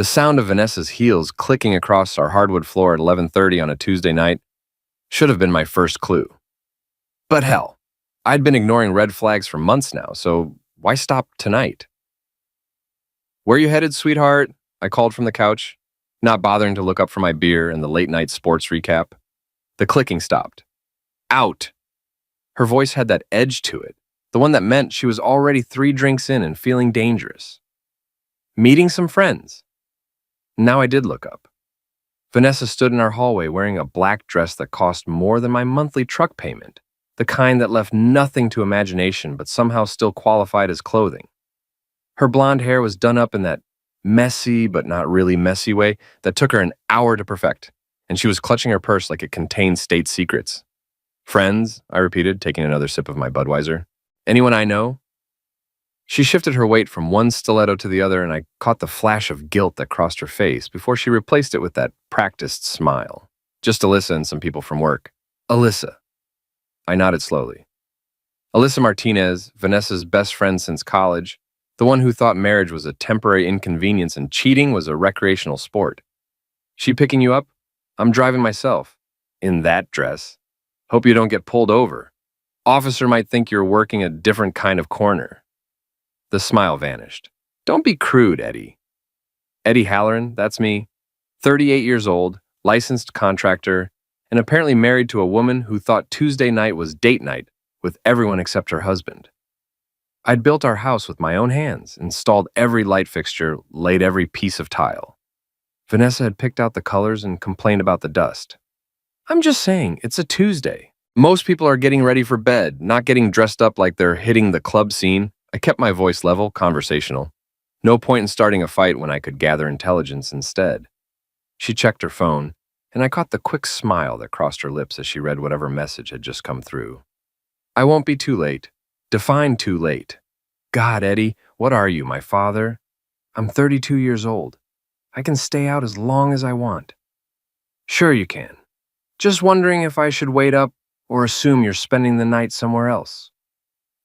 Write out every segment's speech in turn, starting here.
The sound of Vanessa's heels clicking across our hardwood floor at 11:30 on a Tuesday night should have been my first clue. But hell, I'd been ignoring red flags for months now, so why stop tonight? "Where you headed, sweetheart?" I called from the couch, not bothering to look up for my beer and the late-night sports recap. The clicking stopped. "Out!" Her voice had that edge to it, the one that meant she was already 3 drinks in and feeling dangerous. "Meeting some friends." Now I did look up. Vanessa stood in our hallway wearing a black dress that cost more than my monthly truck payment, the kind that left nothing to imagination but somehow still qualified as clothing. Her blonde hair was done up in that messy but not really messy way that took her an hour to perfect, and she was clutching her purse like it contained state secrets. "Friends," I repeated, taking another sip of my Budweiser. "Anyone I know?" She shifted her weight from one stiletto to the other, and I caught the flash of guilt that crossed her face before she replaced it with that practiced smile. "Just Alyssa and some people from work." "Alyssa." I nodded slowly. Alyssa Martinez, Vanessa's best friend since college, the one who thought marriage was a temporary inconvenience and cheating was a recreational sport. "She picking you up?" "I'm driving myself." "In that dress? Hope you don't get pulled over. Officer might think you're working a different kind of corner." The smile vanished. "Don't be crude, Eddie." Eddie Halloran, that's me. 38 years old, licensed contractor, and apparently married to a woman who thought Tuesday night was date night with everyone except her husband. I'd built our house with my own hands, installed every light fixture, laid every piece of tile. Vanessa had picked out the colors and complained about the dust. "I'm just saying, it's a Tuesday. Most people are getting ready for bed, not getting dressed up like they're hitting the club scene." I kept my voice level, conversational. No point in starting a fight when I could gather intelligence instead. She checked her phone, and I caught the quick smile that crossed her lips as she read whatever message had just come through. "I won't be too late. Define too late. God, Eddie, what are you, my father? I'm 32 years old. I can stay out as long as I want." "Sure you can. Just wondering if I should wait up or assume you're spending the night somewhere else."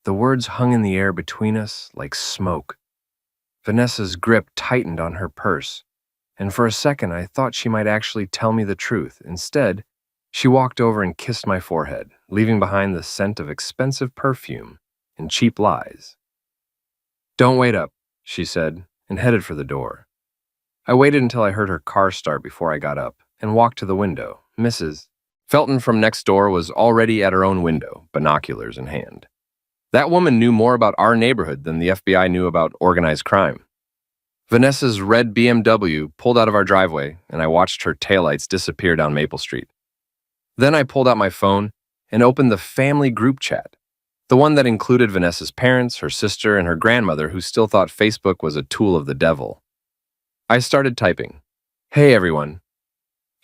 The words hung in the air between us like smoke. Vanessa's grip tightened on her purse, and for a second I thought she might actually tell me the truth. Instead, she walked over and kissed my forehead, leaving behind the scent of expensive perfume and cheap lies. "Don't wait up," she said, and headed for the door. I waited until I heard her car start before I got up and walked to the window. Mrs. Felton from next door was already at her own window, binoculars in hand. That woman knew more about our neighborhood than the FBI knew about organized crime. Vanessa's red BMW pulled out of our driveway, and I watched her taillights disappear down Maple Street. Then I pulled out my phone and opened the family group chat, the one that included Vanessa's parents, her sister, and her grandmother, who still thought Facebook was a tool of the devil. I started typing. "Hey everyone.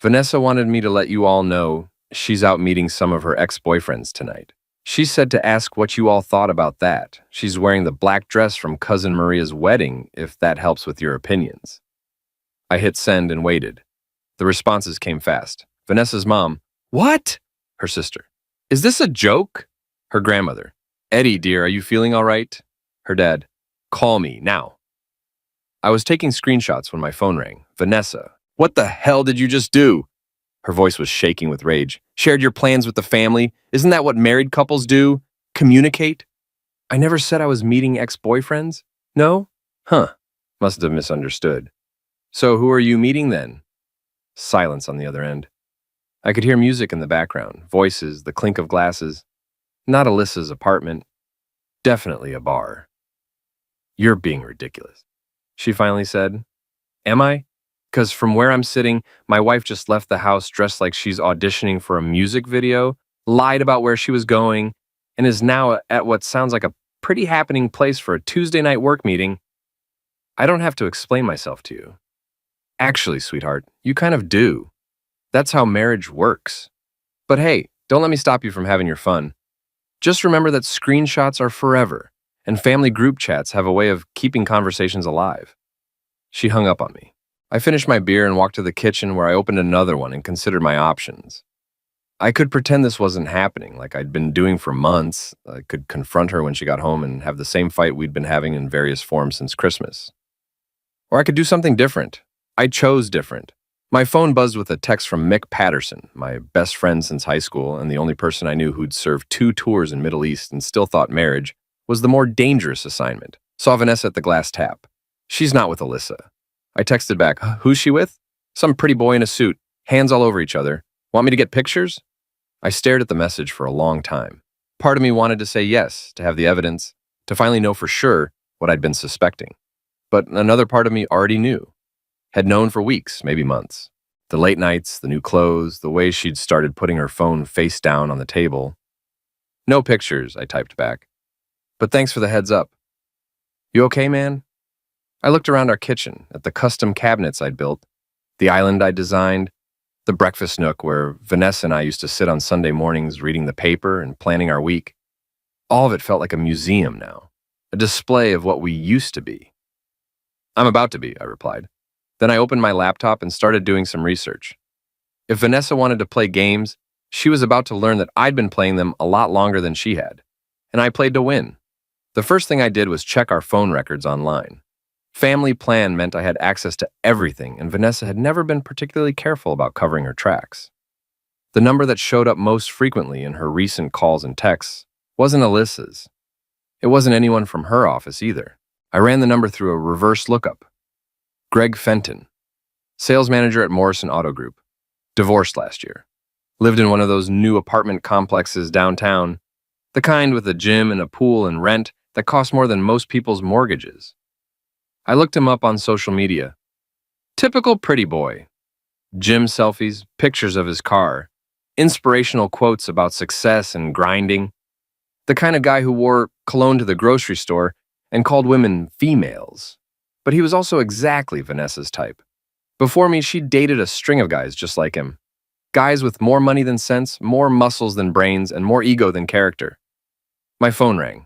Vanessa wanted me to let you all know she's out meeting some of her ex-boyfriends tonight. She said to ask what you all thought about that. She's wearing the black dress from Cousin Maria's wedding, if that helps with your opinions." I hit send and waited. The responses came fast. Vanessa's mom, "What?" Her sister, "Is this a joke?" Her grandmother, "Eddie, dear, are you feeling all right?" Her dad, "Call me, now." I was taking screenshots when my phone rang. "Vanessa, what the hell did you just do?" Her voice was shaking with rage. "Shared your plans with the family? Isn't that what married couples do? Communicate?" "I never said I was meeting ex-boyfriends." "No?" "Huh. Must have misunderstood. So who are you meeting then?" Silence on the other end. I could hear music in the background, voices, the clink of glasses. Not Alyssa's apartment. Definitely a bar. "You're being ridiculous," she finally said. "Am I? Because from where I'm sitting, my wife just left the house dressed like she's auditioning for a music video, lied about where she was going, and is now at what sounds like a pretty happening place for a Tuesday night work meeting. I don't have to explain myself to you. Actually, sweetheart, you kind of do. That's how marriage works. But hey, don't let me stop you from having your fun. Just remember that screenshots are forever, and family group chats have a way of keeping conversations alive." She hung up on me. I finished my beer and walked to the kitchen, where I opened another one and considered my options. I could pretend this wasn't happening, like I'd been doing for months. I could confront her when she got home and have the same fight we'd been having in various forms since Christmas. Or I could do something different, I chose different. My phone buzzed with a text from Mick Patterson, my best friend since high school and the only person I knew who'd served 2 tours in Middle East and still thought marriage was the more dangerous assignment. Saw Vanessa at the glass tap. She's not with Alyssa. I texted back, who's she with? Some pretty boy in a suit, hands all over each other. Want me to get pictures? I stared at the message for a long time. Part of me wanted to say yes, to have the evidence, to finally know for sure what I'd been suspecting. But another part of me already knew. Had known for weeks, maybe months. The late nights, the new clothes, the way she'd started putting her phone face down on the table. No pictures, I typed back. But thanks for the heads up. You okay, man? I looked around our kitchen at the custom cabinets I'd built, the island I'd designed, the breakfast nook where Vanessa and I used to sit on Sunday mornings reading the paper and planning our week. All of it felt like a museum now, a display of what we used to be. I'm about to be, I replied. Then I opened my laptop and started doing some research. If Vanessa wanted to play games, she was about to learn that I'd been playing them a lot longer than she had, and I played to win. The first thing I did was check our phone records online. Family plan meant I had access to everything, and Vanessa had never been particularly careful about covering her tracks. The number that showed up most frequently in her recent calls and texts wasn't Alyssa's. It wasn't anyone from her office either. I ran the number through a reverse lookup. Greg Fenton, sales manager at Morrison Auto Group, divorced last year. Lived in one of those new apartment complexes downtown, the kind with a gym and a pool and rent that cost more than most people's mortgages. I looked him up on social media. Typical pretty boy. Gym selfies, pictures of his car, inspirational quotes about success and grinding. The kind of guy who wore cologne to the grocery store and called women females. But he was also exactly Vanessa's type. Before me, she'd dated a string of guys just like him. Guys with more money than sense, more muscles than brains, and more ego than character. My phone rang.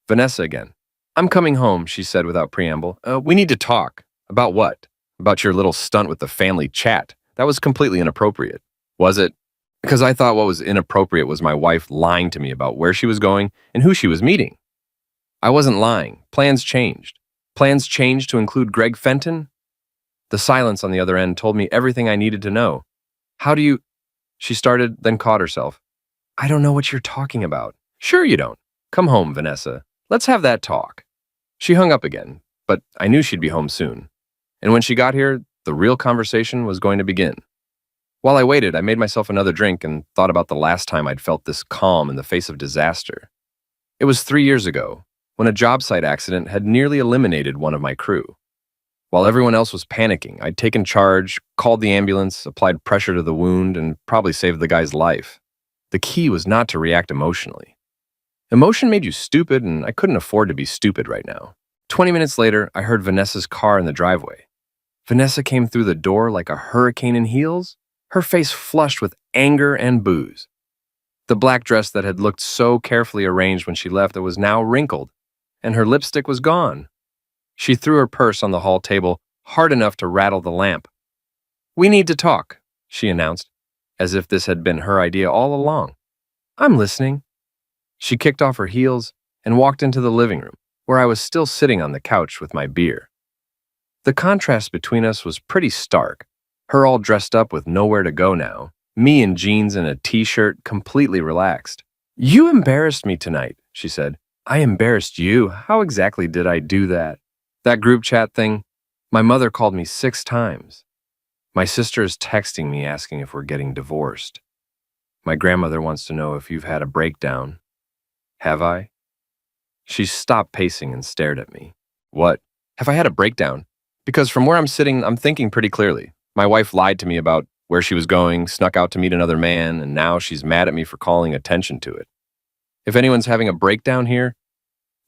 Vanessa again. I'm coming home, she said without preamble. We need to talk. About what? About your little stunt with the family chat. That was completely inappropriate. Was it? Because I thought what was inappropriate was my wife lying to me about where she was going and who she was meeting. I wasn't lying. Plans changed. Plans changed to include Greg Fenton? The silence on the other end told me everything I needed to know. How do you... She started, then caught herself. I don't know what you're talking about. Sure you don't. Come home, Vanessa. Let's have that talk. She hung up again, but I knew she'd be home soon. And when she got here, the real conversation was going to begin. While I waited, I made myself another drink and thought about the last time I'd felt this calm in the face of disaster. It was 3 years ago, when a job site accident had nearly eliminated one of my crew. While everyone else was panicking, I'd taken charge, called the ambulance, applied pressure to the wound, and probably saved the guy's life. The key was not to react emotionally. Emotion made you stupid, and I couldn't afford to be stupid right now. 20 minutes later, I heard Vanessa's car in the driveway. Vanessa came through the door like a hurricane in heels, her face flushed with anger and booze. The black dress that had looked so carefully arranged when she left was now wrinkled, and her lipstick was gone. She threw her purse on the hall table hard enough to rattle the lamp. We need to talk, she announced, as if this had been her idea all along. I'm listening. She kicked off her heels and walked into the living room, where I was still sitting on the couch with my beer. The contrast between us was pretty stark. Her all dressed up with nowhere to go now, me in jeans and a t-shirt, completely relaxed. You embarrassed me tonight, she said. I embarrassed you? How exactly did I do that? That group chat thing? My mother called me 6 times. My sister is texting me asking if we're getting divorced. My grandmother wants to know if you've had a breakdown. Have I? She stopped pacing and stared at me. What? Have I had a breakdown? Because from where I'm sitting, I'm thinking pretty clearly. My wife lied to me about where she was going, snuck out to meet another man, and now she's mad at me for calling attention to it. If anyone's having a breakdown here,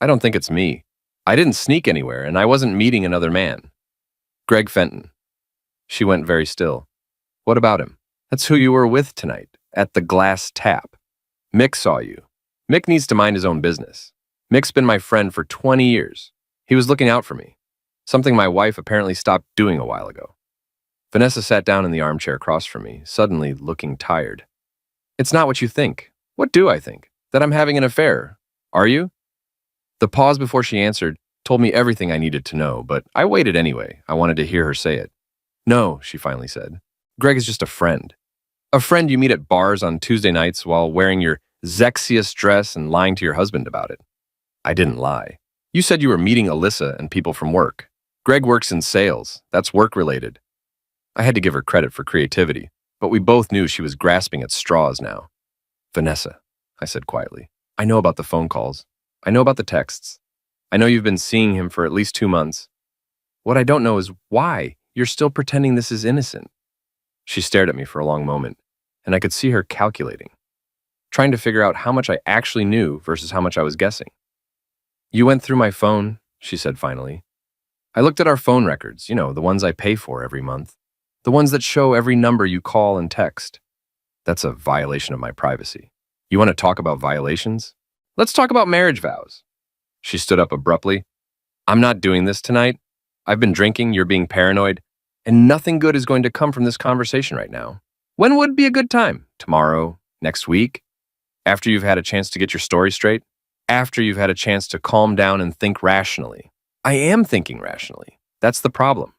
I don't think it's me. I didn't sneak anywhere, and I wasn't meeting another man. Greg Fenton. She went very still. What about him? That's who you were with tonight, at the glass tap. Mick saw you. Mick needs to mind his own business. Mick's been my friend for 20 years. He was looking out for me, something my wife apparently stopped doing a while ago. Vanessa sat down in the armchair across from me, suddenly looking tired. It's not what you think. What do I think? That I'm having an affair. Are you? The pause before she answered told me everything I needed to know, but I waited anyway. I wanted to hear her say it. No, she finally said. Greg is just a friend. A friend you meet at bars on Tuesday nights while wearing your sexiest dress and lying to your husband about it. I didn't lie. You said you were meeting Alyssa and people from work. Greg works in sales. That's work-related. I had to give her credit for creativity, but we both knew she was grasping at straws now. Vanessa, I said quietly, I know about the phone calls. I know about the texts. I know you've been seeing him for at least 2 months. What I don't know is why you're still pretending this is innocent. She stared at me for a long moment, and I could see her calculating, trying to figure out how much I actually knew versus how much I was guessing. You went through my phone, she said finally. I looked at our phone records, the ones I pay for every month, the ones that show every number you call and text. That's a violation of my privacy. You want to talk about violations? Let's talk about marriage vows. She stood up abruptly. I'm not doing this tonight. I've been drinking, you're being paranoid, and nothing good is going to come from this conversation right now. When would be a good time? Tomorrow? Next week? After you've had a chance to get your story straight? After you've had a chance to calm down and think rationally? I am thinking rationally. That's the problem.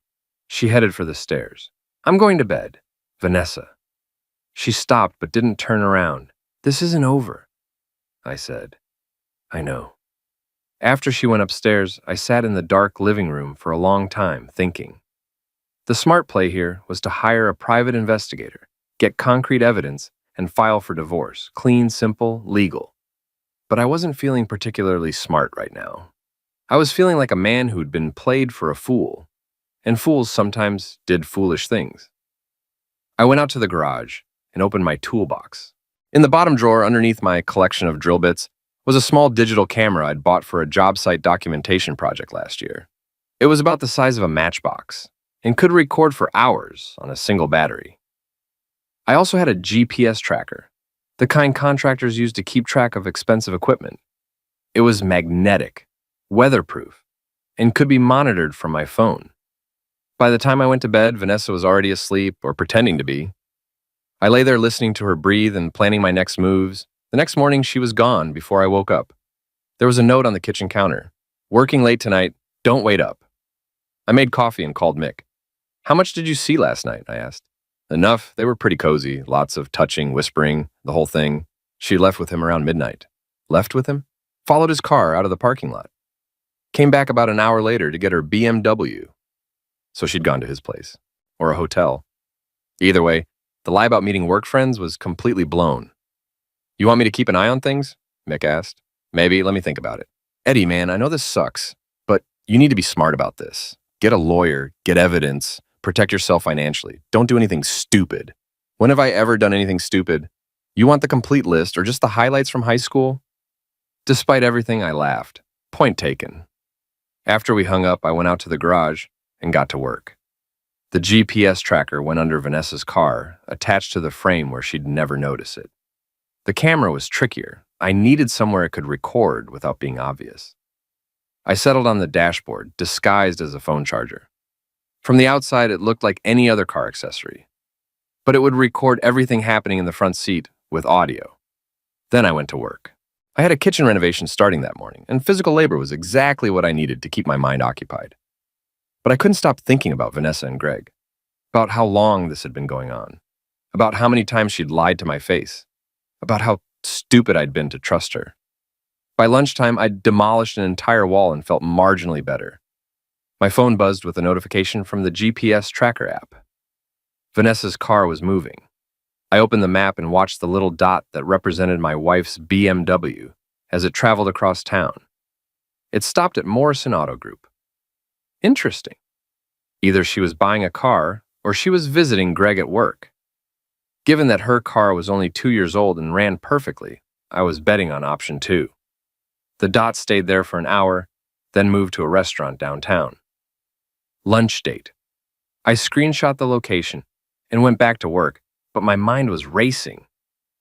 She headed for the stairs. I'm going to bed. Vanessa. She stopped but didn't turn around. This isn't over, I said. I know. After she went upstairs, I sat in the dark living room for a long time, thinking. The smart play here was to hire a private investigator, get concrete evidence, and file for divorce. Clean, simple, legal. But I wasn't feeling particularly smart right now. I was feeling like a man who'd been played for a fool, and fools sometimes did foolish things. I went out to the garage and opened my toolbox. In the bottom drawer underneath my collection of drill bits was a small digital camera I'd bought for a job site documentation project last year. It was about the size of a matchbox and could record for hours on a single battery. I also had a GPS tracker, the kind contractors use to keep track of expensive equipment. It was magnetic, weatherproof, and could be monitored from my phone. By the time I went to bed, Vanessa was already asleep or pretending to be. I lay there listening to her breathe and planning my next moves. The next morning, she was gone before I woke up. There was a note on the kitchen counter. Working late tonight, don't wait up. I made coffee and called Mick. How much did you see last night? I asked. Enough. They were pretty cozy. Lots of touching, whispering, the whole thing. She left with him around midnight. Left with him? Followed his car out of the parking lot. Came back about an hour later to get her BMW. So she'd gone to his place. Or a hotel. Either way, the lie about meeting work friends was completely blown. You want me to keep an eye on things? Mick asked. Maybe, let me think about it. Eddie, man, I know this sucks, but you need to be smart about this. Get a lawyer, get evidence, protect yourself financially. Don't do anything stupid. When have I ever done anything stupid? You want the complete list or just the highlights from high school? Despite everything, I laughed. Point taken. After we hung up, I went out to the garage and got to work. The GPS tracker went under Vanessa's car, attached to the frame where she'd never notice it. The camera was trickier. I needed somewhere it could record without being obvious. I settled on the dashboard, disguised as a phone charger. From the outside, it looked like any other car accessory, but it would record everything happening in the front seat with audio. Then I went to work. I had a kitchen renovation starting that morning, and physical labor was exactly what I needed to keep my mind occupied. But I couldn't stop thinking about Vanessa and Greg, about how long this had been going on, about how many times she'd lied to my face, about how stupid I'd been to trust her. By lunchtime, I'd demolished an entire wall and felt marginally better. My phone buzzed with a notification from the GPS tracker app. Vanessa's car was moving. I opened the map and watched the little dot that represented my wife's BMW as it traveled across town. It stopped at Morrison Auto Group. Interesting. Either she was buying a car or she was visiting Greg at work. Given that her car was only 2 years old and ran perfectly, I was betting on option 2. The dot stayed there for an hour, then moved to a restaurant downtown. Lunch date. I screenshot the location and went back to work, but my mind was racing.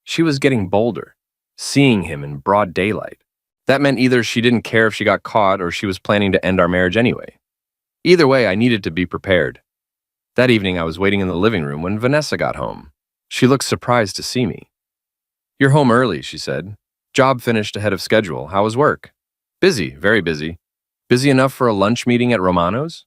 She was getting bolder, seeing him in broad daylight. That meant either she didn't care if she got caught or she was planning to end our marriage anyway. Either way, I needed to be prepared. That evening, I was waiting in the living room when Vanessa got home. She looked surprised to see me. You're home early, she said. Job finished ahead of schedule. How was work? Busy, very busy. Busy enough for a lunch meeting at Romano's?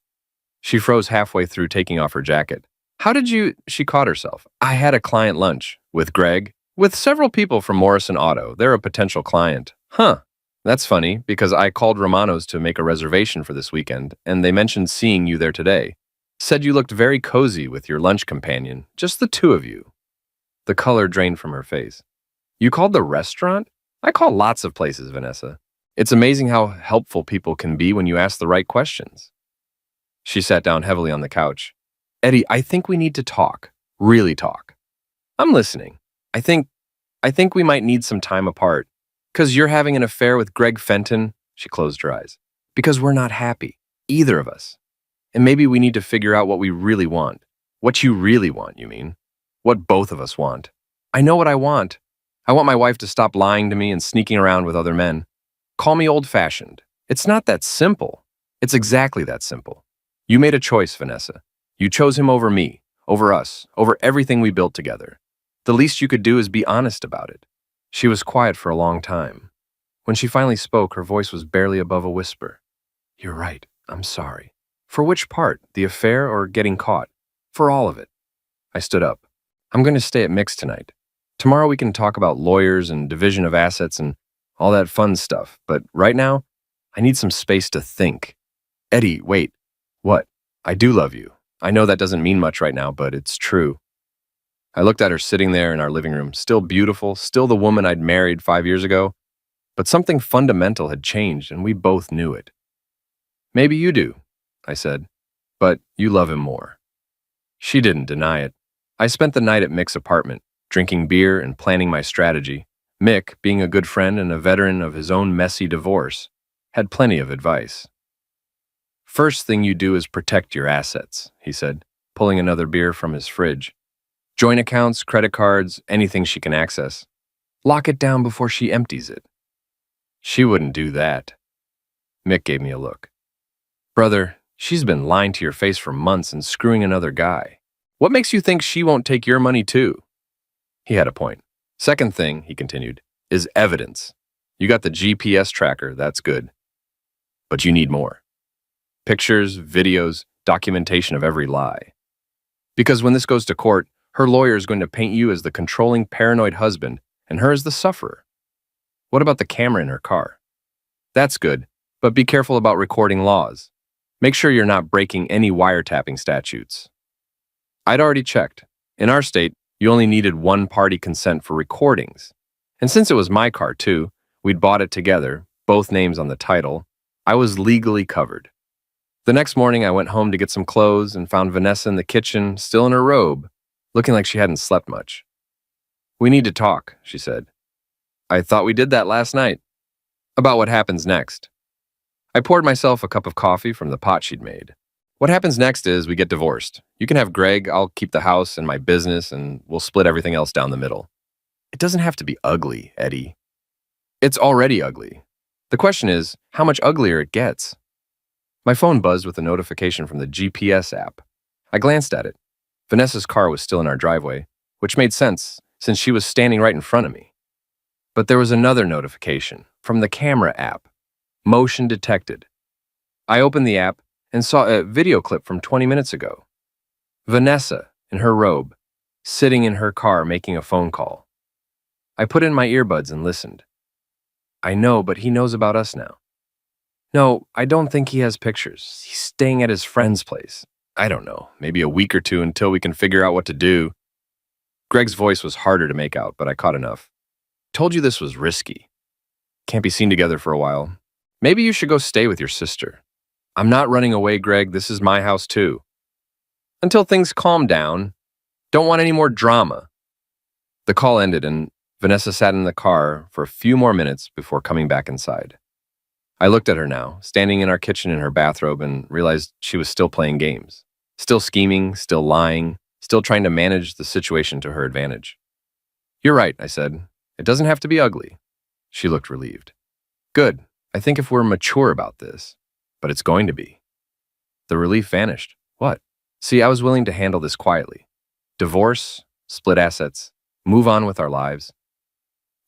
She froze halfway through taking off her jacket. How did you? She caught herself. I had a client lunch with Greg, with several people from Morrison Auto. They're a potential client. Huh. That's funny because I called Romano's to make a reservation for this weekend, and they mentioned seeing you there today. Said you looked very cozy with your lunch companion, just the two of you. The color drained from her face. You called the restaurant? I call lots of places, Vanessa. It's amazing how helpful people can be when you ask the right questions. She sat down heavily on the couch. Eddie, I think we need to talk. Really talk. I'm listening. I think we might need some time apart. Because you're having an affair with Greg Fenton, she closed her eyes. Because we're not happy. Either of us. And maybe we need to figure out what we really want. What you really want, you mean? What both of us want. I know what I want. I want my wife to stop lying to me and sneaking around with other men. Call me old-fashioned. It's not that simple. It's exactly that simple. You made a choice, Vanessa. You chose him over me, over us, over everything we built together. The least you could do is be honest about it. She was quiet for a long time. When she finally spoke, her voice was barely above a whisper. You're right. I'm sorry. For which part? The affair or getting caught? For all of it. I stood up. I'm going to stay at Mix tonight. Tomorrow we can talk about lawyers and division of assets and all that fun stuff. But right now, I need some space to think. Eddie, wait. What? I do love you. I know that doesn't mean much right now, but it's true. I looked at her sitting there in our living room, still beautiful, still the woman I'd married 5 years ago, but something fundamental had changed and we both knew it. Maybe you do, I said, but you love him more. She didn't deny it. I spent the night at Mick's apartment, drinking beer and planning my strategy. Mick, being a good friend and a veteran of his own messy divorce, had plenty of advice. First thing you do is protect your assets, he said, pulling another beer from his fridge. Joint accounts, credit cards, anything she can access. Lock it down before she empties it. She wouldn't do that. Mick gave me a look. Brother, she's been lying to your face for months and screwing another guy. What makes you think she won't take your money too? He had a point. Second thing, he continued, is evidence. You got the GPS tracker, that's good. But you need more. Pictures, videos, documentation of every lie. Because when this goes to court, her lawyer is going to paint you as the controlling, paranoid husband and her as the sufferer. What about the camera in her car? That's good, but be careful about recording laws. Make sure you're not breaking any wiretapping statutes. I'd already checked. In our state, you only needed one-party consent for recordings. And since it was my car too, we'd bought it together, both names on the title, I was legally covered. The next morning, I went home to get some clothes and found Vanessa in the kitchen, still in her robe, looking like she hadn't slept much. We need to talk, she said. I thought we did that last night. About what happens next. I poured myself a cup of coffee from the pot she'd made. What happens next is we get divorced. You can have Greg, I'll keep the house and my business, and we'll split everything else down the middle. It doesn't have to be ugly, Eddie. It's already ugly. The question is, how much uglier it gets. My phone buzzed with a notification from the GPS app. I glanced at it. Vanessa's car was still in our driveway, which made sense since she was standing right in front of me. But there was another notification from the camera app. Motion detected. I opened the app and saw a video clip from 20 minutes ago. Vanessa, in her robe, sitting in her car making a phone call. I put in my earbuds and listened. I know, but he knows about us now. No, I don't think he has pictures. He's staying at his friend's place. I don't know, maybe a week or two until we can figure out what to do. Greg's voice was harder to make out, but I caught enough. Told you this was risky. Can't be seen together for a while. Maybe you should go stay with your sister. I'm not running away, Greg. This is my house too. Until things calm down. Don't want any more drama. The call ended and Vanessa sat in the car for a few more minutes before coming back inside. I looked at her now, standing in our kitchen in her bathrobe, and realized she was still playing games. Still scheming, still lying, still trying to manage the situation to her advantage. You're right, I said. It doesn't have to be ugly. She looked relieved. Good. I think if we're mature about this, but it's going to be. The relief vanished. What? See, I was willing to handle this quietly. Divorce, split assets, move on with our lives.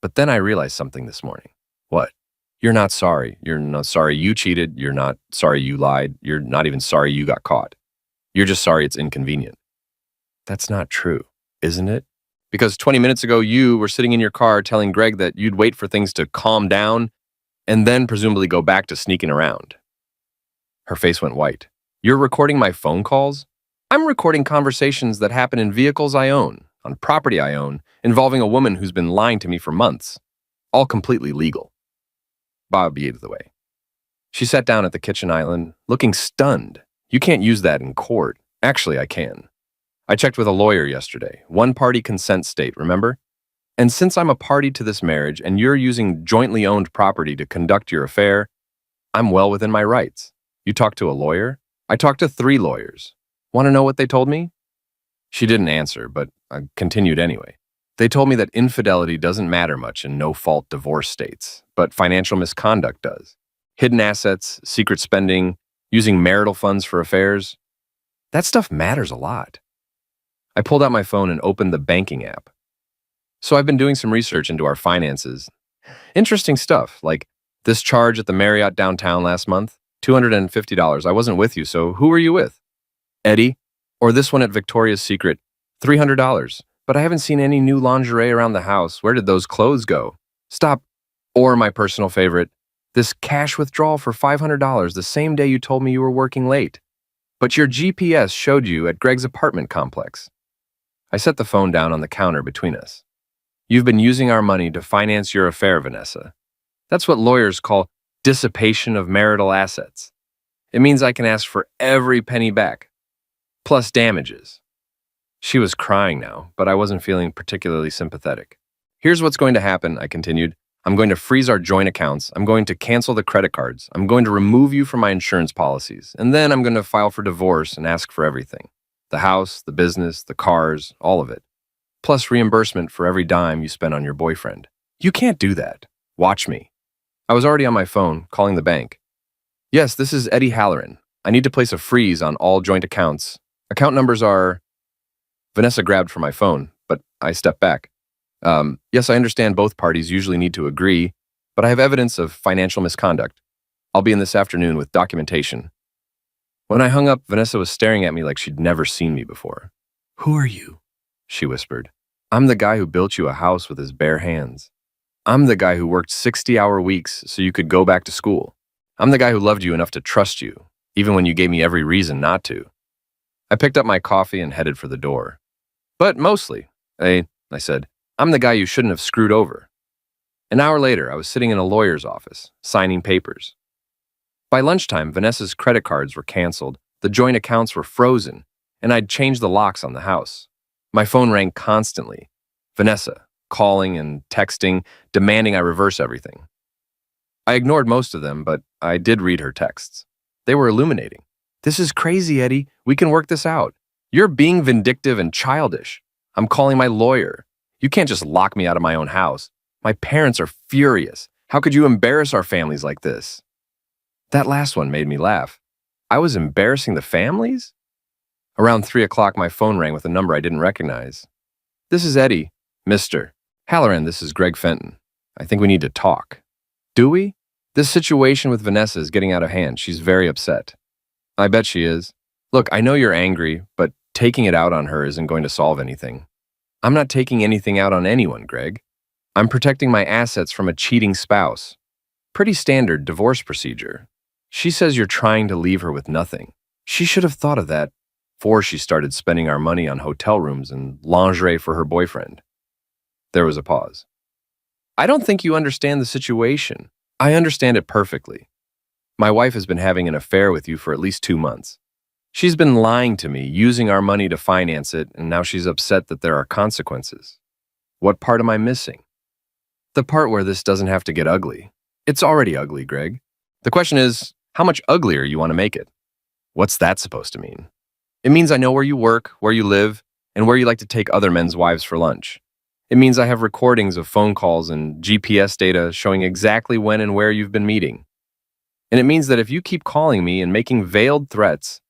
But then I realized something this morning. What? You're not sorry. You're not sorry you cheated. You're not sorry you lied. You're not even sorry you got caught. You're just sorry it's inconvenient. That's not true, isn't it? Because 20 minutes ago, you were sitting in your car telling Greg that you'd wait for things to calm down and then presumably go back to sneaking around. Her face went white. You're recording my phone calls? I'm recording conversations that happen in vehicles I own, on property I own, involving a woman who's been lying to me for months. All completely legal. Bob out of the way. She sat down at the kitchen island, looking stunned. You can't use that in court. Actually, I can. I checked with a lawyer yesterday. One-party consent state, remember? And since I'm a party to this marriage and you're using jointly owned property to conduct your affair, I'm well within my rights. You talked to a lawyer? I talked to 3 lawyers. Want to know what they told me? She didn't answer, but I continued anyway. They told me that infidelity doesn't matter much in no-fault divorce states, but financial misconduct does. Hidden assets, secret spending, using marital funds for affairs. That stuff matters a lot. I pulled out my phone and opened the banking app. So I've been doing some research into our finances. Interesting stuff, like this charge at the Marriott downtown last month, $250. I wasn't with you, so who were you with? Eddie? Or this one at Victoria's Secret, $300. But I haven't seen any new lingerie around the house. Where did those clothes go? Stop. Or my personal favorite, this cash withdrawal for $500 the same day you told me you were working late. But your GPS showed you at Greg's apartment complex. I set the phone down on the counter between us. You've been using our money to finance your affair, Vanessa. That's what lawyers call dissipation of marital assets. It means I can ask for every penny back, plus damages. She was crying now, but I wasn't feeling particularly sympathetic. Here's what's going to happen, I continued. I'm going to freeze our joint accounts. I'm going to cancel the credit cards. I'm going to remove you from my insurance policies. And then I'm going to file for divorce and ask for everything. The house, the business, the cars, all of it. Plus reimbursement for every dime you spent on your boyfriend. You can't do that. Watch me. I was already on my phone, calling the bank. Yes, this is Eddie Halloran. I need to place a freeze on all joint accounts. Account numbers are... Vanessa grabbed for my phone, but I stepped back. Yes, I understand both parties usually need to agree, but I have evidence of financial misconduct. I'll be in this afternoon with documentation. When I hung up, Vanessa was staring at me like she'd never seen me before. Who are you? She whispered. I'm the guy who built you a house with his bare hands. I'm the guy who worked 60-hour weeks so you could go back to school. I'm the guy who loved you enough to trust you, even when you gave me every reason not to. I picked up my coffee and headed for the door. But mostly, I said, I'm the guy you shouldn't have screwed over. An hour later, I was sitting in a lawyer's office, signing papers. By lunchtime, Vanessa's credit cards were canceled, the joint accounts were frozen, and I'd changed the locks on the house. My phone rang constantly. Vanessa, calling and texting, demanding I reverse everything. I ignored most of them, but I did read her texts. They were illuminating. This is crazy, Eddie. We can work this out. You're being vindictive and childish. I'm calling my lawyer. You can't just lock me out of my own house. My parents are furious. How could you embarrass our families like this? That last one made me laugh. I was embarrassing the families? Around 3 o'clock, my phone rang with a number I didn't recognize. This is Eddie. Mr. Halloran, this is Greg Fenton. I think we need to talk. Do we? This situation with Vanessa is getting out of hand. She's very upset. I bet she is. Look, I know you're angry, but taking it out on her isn't going to solve anything. I'm not taking anything out on anyone, Greg. I'm protecting my assets from a cheating spouse. Pretty standard divorce procedure. She says you're trying to leave her with nothing. She should have thought of that before she started spending our money on hotel rooms and lingerie for her boyfriend. There was a pause. I don't think you understand the situation. I understand it perfectly. My wife has been having an affair with you for at least 2 months. She's been lying to me, using our money to finance it, and now she's upset that there are consequences. What part am I missing? The part where this doesn't have to get ugly. It's already ugly, Greg. The question is, how much uglier you want to make it? What's that supposed to mean? It means I know where you work, where you live, and where you like to take other men's wives for lunch. It means I have recordings of phone calls and GPS data showing exactly when and where you've been meeting. And it means that if you keep calling me and making veiled threats,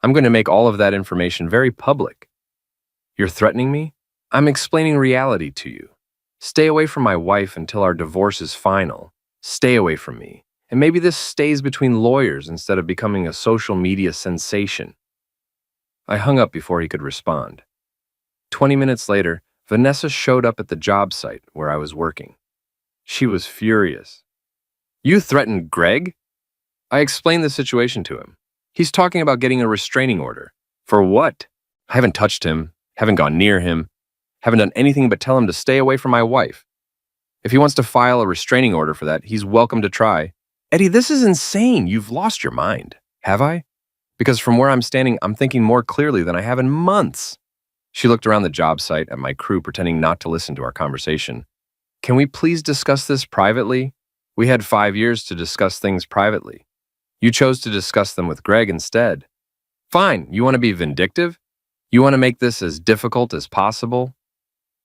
I'm going to make all of that information very public. You're threatening me? I'm explaining reality to you. Stay away from my wife until our divorce is final. Stay away from me. And maybe this stays between lawyers instead of becoming a social media sensation. I hung up before he could respond. 20 minutes later, Vanessa showed up at the job site where I was working. She was furious. You threatened Greg? I explained the situation to him. He's talking about getting a restraining order. For what? I haven't touched him, haven't gone near him, haven't done anything but tell him to stay away from my wife. If he wants to file a restraining order for that, he's welcome to try. Eddie, this is insane. You've lost your mind. Have I? Because from where I'm standing, I'm thinking more clearly than I have in months. She looked around the job site at my crew, pretending not to listen to our conversation. Can we please discuss this privately? We had 5 years to discuss things privately. You chose to discuss them with Greg instead. Fine, you want to be vindictive? You want to make this as difficult as possible?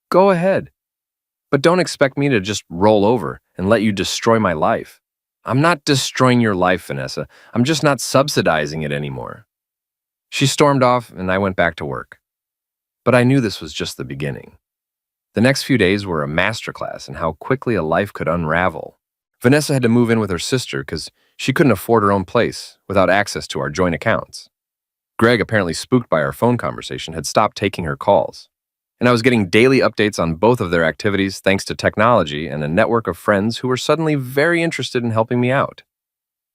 Go ahead. But don't expect me to just roll over and let you destroy my life. I'm not destroying your life, Vanessa. I'm just not subsidizing it anymore. She stormed off and I went back to work. But I knew this was just the beginning. The next few days were a masterclass in how quickly a life could unravel. Vanessa had to move in with her sister because she couldn't afford her own place without access to our joint accounts. Greg, apparently spooked by our phone conversation, had stopped taking her calls. And I was getting daily updates on both of their activities thanks to technology and a network of friends who were suddenly very interested in helping me out.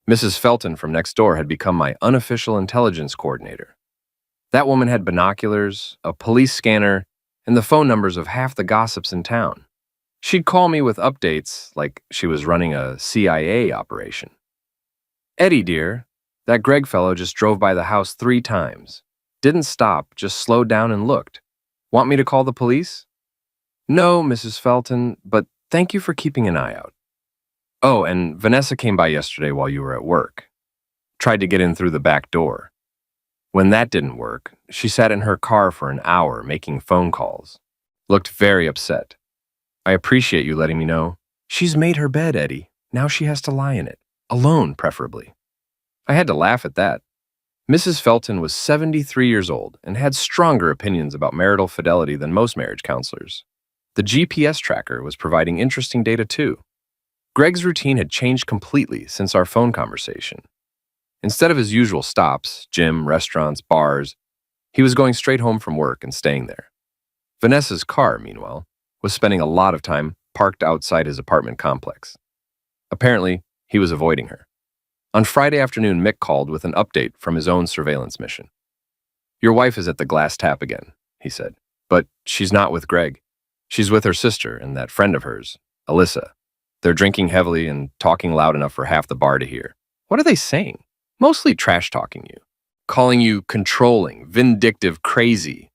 Mrs. Felton from next door had become my unofficial intelligence coordinator. That woman had binoculars, a police scanner, and the phone numbers of half the gossips in town. She'd call me with updates like she was running a CIA operation. Eddie, dear, that Greg fellow just drove by the house 3 times. Didn't stop, just slowed down and looked. Want me to call the police? No, Mrs. Felton, but thank you for keeping an eye out. Oh, and Vanessa came by yesterday while you were at work. Tried to get in through the back door. When that didn't work, she sat in her car for an hour making phone calls. Looked very upset. I appreciate you letting me know. She's made her bed, Eddie. Now she has to lie in it. Alone, preferably. I had to laugh at that. Mrs. Felton was 73 years old and had stronger opinions about marital fidelity than most marriage counselors. The GPS tracker was providing interesting data too. Greg's routine had changed completely since our phone conversation. Instead of his usual stops, gym, restaurants, bars, he was going straight home from work and staying there. Vanessa's car, meanwhile, was spending a lot of time parked outside his apartment complex. Apparently, he was avoiding her. On Friday afternoon, Mick called with an update from his own surveillance mission. Your wife is at the glass tap again, he said, but she's not with Greg. She's with her sister and that friend of hers, Alyssa. They're drinking heavily and talking loud enough for half the bar to hear. What are they saying? Mostly trash-talking you. Calling you controlling, vindictive, crazy.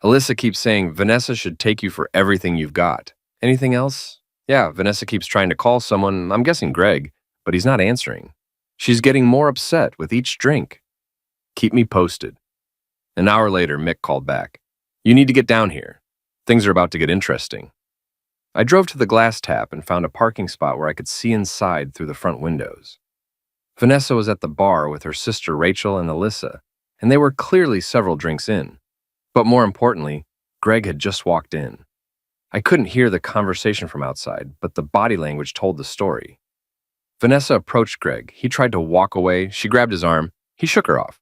Alyssa keeps saying Vanessa should take you for everything you've got. Anything else? Yeah, Vanessa keeps trying to call someone, I'm guessing Greg, but he's not answering. She's getting more upset with each drink. Keep me posted. An hour later, Mick called back. You need to get down here. Things are about to get interesting. I drove to the glass tap and found a parking spot where I could see inside through the front windows. Vanessa was at the bar with her sister Rachel and Alyssa, and they were clearly several drinks in. But more importantly, Greg had just walked in. I couldn't hear the conversation from outside, but the body language told the story. Vanessa approached Greg. He tried to walk away. She grabbed his arm. He shook her off.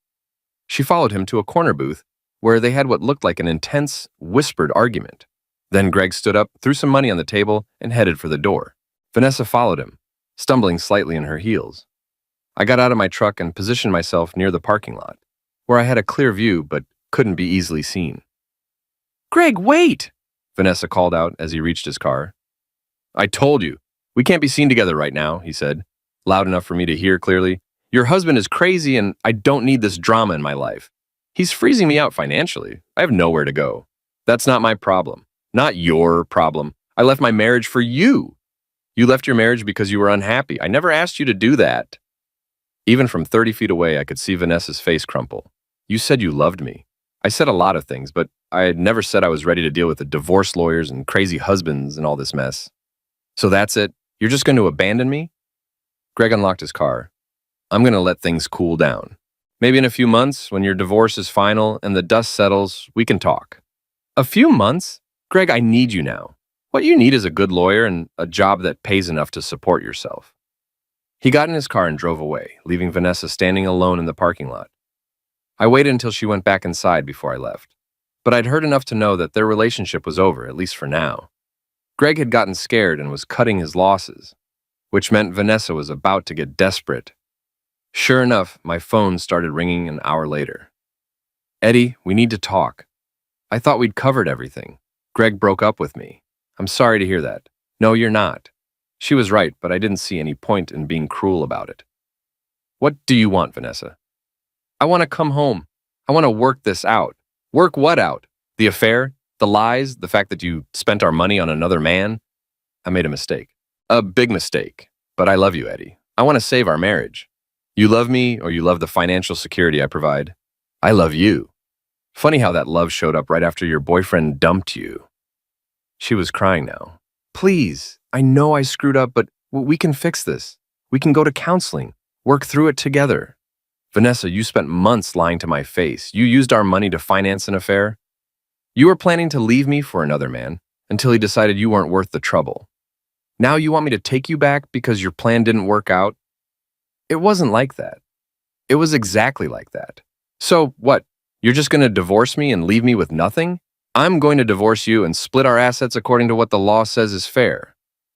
She followed him to a corner booth where they had what looked like an intense, whispered argument. Then Greg stood up, threw some money on the table, and headed for the door. Vanessa followed him, stumbling slightly in her heels. I got out of my truck and positioned myself near the parking lot, where I had a clear view but couldn't be easily seen. Greg, wait! Vanessa called out as he reached his car. I told you, we can't be seen together right now, he said, loud enough for me to hear clearly. Your husband is crazy and I don't need this drama in my life. He's freezing me out financially. I have nowhere to go. That's not my problem. Not your problem. I left my marriage for you. You left your marriage because you were unhappy. I never asked you to do that. Even from 30 feet away, I could see Vanessa's face crumple. You said you loved me. I said a lot of things, but I had never said I was ready to deal with the divorce lawyers and crazy husbands and all this mess. So that's it? You're just going to abandon me? Greg unlocked his car. I'm going to let things cool down. Maybe in a few months, when your divorce is final and the dust settles, we can talk. A few months? Greg, I need you now. What you need is a good lawyer and a job that pays enough to support yourself. He got in his car and drove away, leaving Vanessa standing alone in the parking lot. I waited until she went back inside before I left. but I'd heard enough to know that their relationship was over, at least for now. Greg had gotten scared and was cutting his losses, which meant Vanessa was about to get desperate. Sure enough, my phone started ringing an hour later. Eddie, we need to talk. I thought we'd covered everything. Greg broke up with me. I'm sorry to hear that. No, you're not. She was right, but I didn't see any point in being cruel about it. What do you want, Vanessa? I want to come home. I want to work this out. Work what out? The affair? The lies? The fact that you spent our money on another man? I made a mistake. A big mistake. But I love you, Eddie. I want to save our marriage. You love me, or you love the financial security I provide? I love you. Funny how that love showed up right after your boyfriend dumped you. She was crying now. Please, I know I screwed up, but we can fix this. We can go to counseling, work through it together. Vanessa, you spent months lying to my face. You used our money to finance an affair. You were planning to leave me for another man until he decided you weren't worth the trouble. Now you want me to take you back because your plan didn't work out? It wasn't like that. It was exactly like that. So what? You're just going to divorce me and leave me with nothing? I'm going to divorce you and split our assets according to what the law says is fair.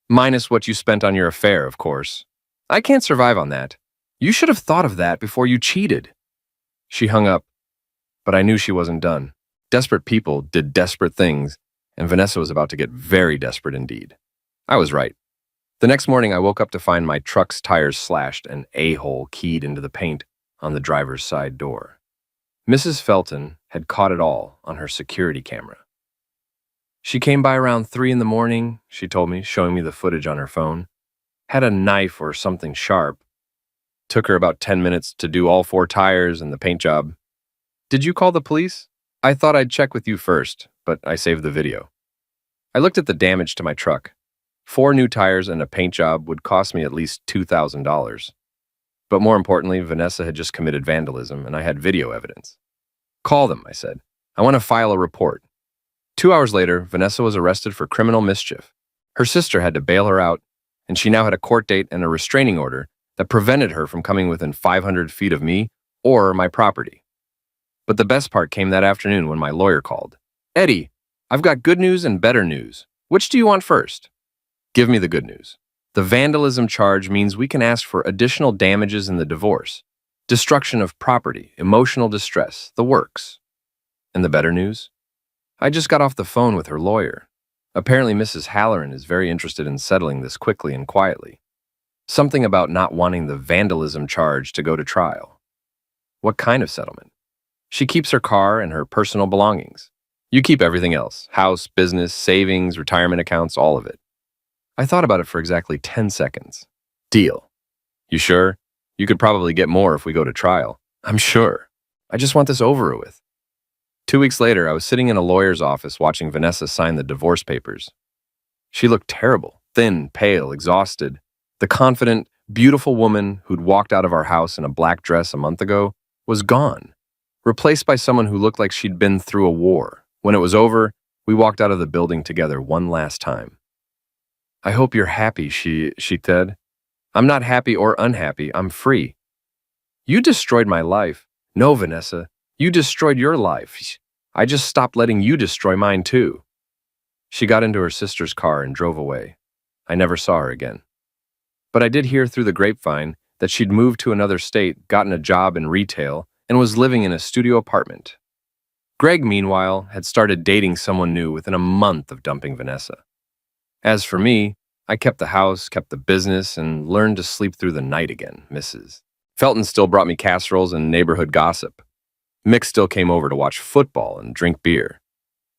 Minus what you spent on your affair, of course. I can't survive on that. You should have thought of that before you cheated. She hung up, but I knew she wasn't done. Desperate people did desperate things, and Vanessa was about to get very desperate indeed. I was right. The next morning, I woke up to find my truck's tires slashed and a-hole keyed into the paint on the driver's side door. Mrs. Felton had caught it all on her security camera. She came by around 3 in the morning, she told me, showing me the footage on her phone. Had a knife or something sharp. Took her about 10 minutes to do all 4 tires and the paint job. Did you call the police? I thought I'd check with you first, but I saved the video. I looked at the damage to my truck. 4 new tires and a paint job would cost me at least $2,000. But more importantly, Vanessa had just committed vandalism, and I had video evidence. Call them, I said. I want to file a report. 2 hours later, Vanessa was arrested for criminal mischief. Her sister had to bail her out, and she now had a court date and a restraining order that prevented her from coming within 500 feet of me or my property. But the best part came that afternoon when my lawyer called. Eddie, I've got good news and better news. Which do you want first? Give me the good news. The vandalism charge means we can ask for additional damages in the divorce, destruction of property, emotional distress, the works. And the better news? I just got off the phone with her lawyer. Apparently Mrs. Halloran is very interested in settling this quickly and quietly. Something about not wanting the vandalism charge to go to trial. What kind of settlement? She keeps her car and her personal belongings. You keep everything else, house, business, savings, retirement accounts, all of it. I thought about it for exactly 10 seconds. Deal. You sure? You could probably get more if we go to trial. I'm sure. I just want this over with. 2 weeks later, I was sitting in a lawyer's office watching Vanessa sign the divorce papers. She looked terrible, thin, pale, exhausted. The confident, beautiful woman who'd walked out of our house in a black dress a month ago was gone, replaced by someone who looked like she'd been through a war. When it was over, we walked out of the building together one last time. I hope you're happy, she said. I'm not happy or unhappy. I'm free. You destroyed my life. No, Vanessa, you destroyed your life. I just stopped letting you destroy mine too. She got into her sister's car and drove away. I never saw her again. But I did hear through the grapevine that she'd moved to another state, gotten a job in retail, and was living in a studio apartment. Greg, meanwhile, had started dating someone new within a month of dumping Vanessa. As for me, I kept the house, kept the business, and learned to sleep through the night again, Mrs. Felton still brought me casseroles and neighborhood gossip. Mick still came over to watch football and drink beer.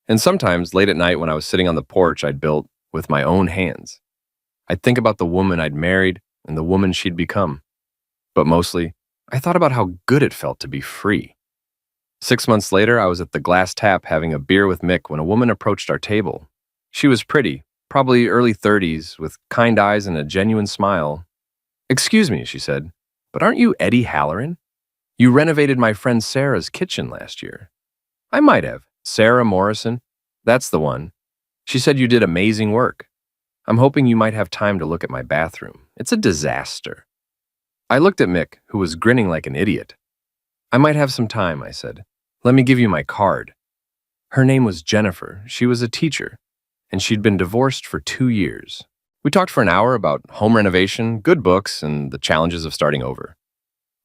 And sometimes, late at night when I was sitting on the porch I'd built with my own hands, I'd think about the woman I'd married and the woman she'd become. But mostly, I thought about how good it felt to be free. 6 months later, I was at the Glass Tap having a beer with Mick when a woman approached our table. She was pretty, probably early 30s, with kind eyes and a genuine smile. Excuse me, she said, but aren't you Eddie Halloran? You renovated my friend Sarah's kitchen last year. I might have. Sarah Morrison? That's the one. She said you did amazing work. I'm hoping you might have time to look at my bathroom. It's a disaster. I looked at Mick, who was grinning like an idiot. I might have some time, I said. Let me give you my card. Her name was Jennifer. She was a teacher, and she'd been divorced for 2 years. We talked for an hour about home renovation, good books, and the challenges of starting over.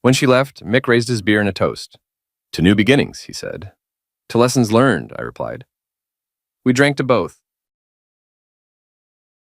When she left, Mick raised his beer in a toast. To new beginnings, he said. To lessons learned, I replied. We drank to both,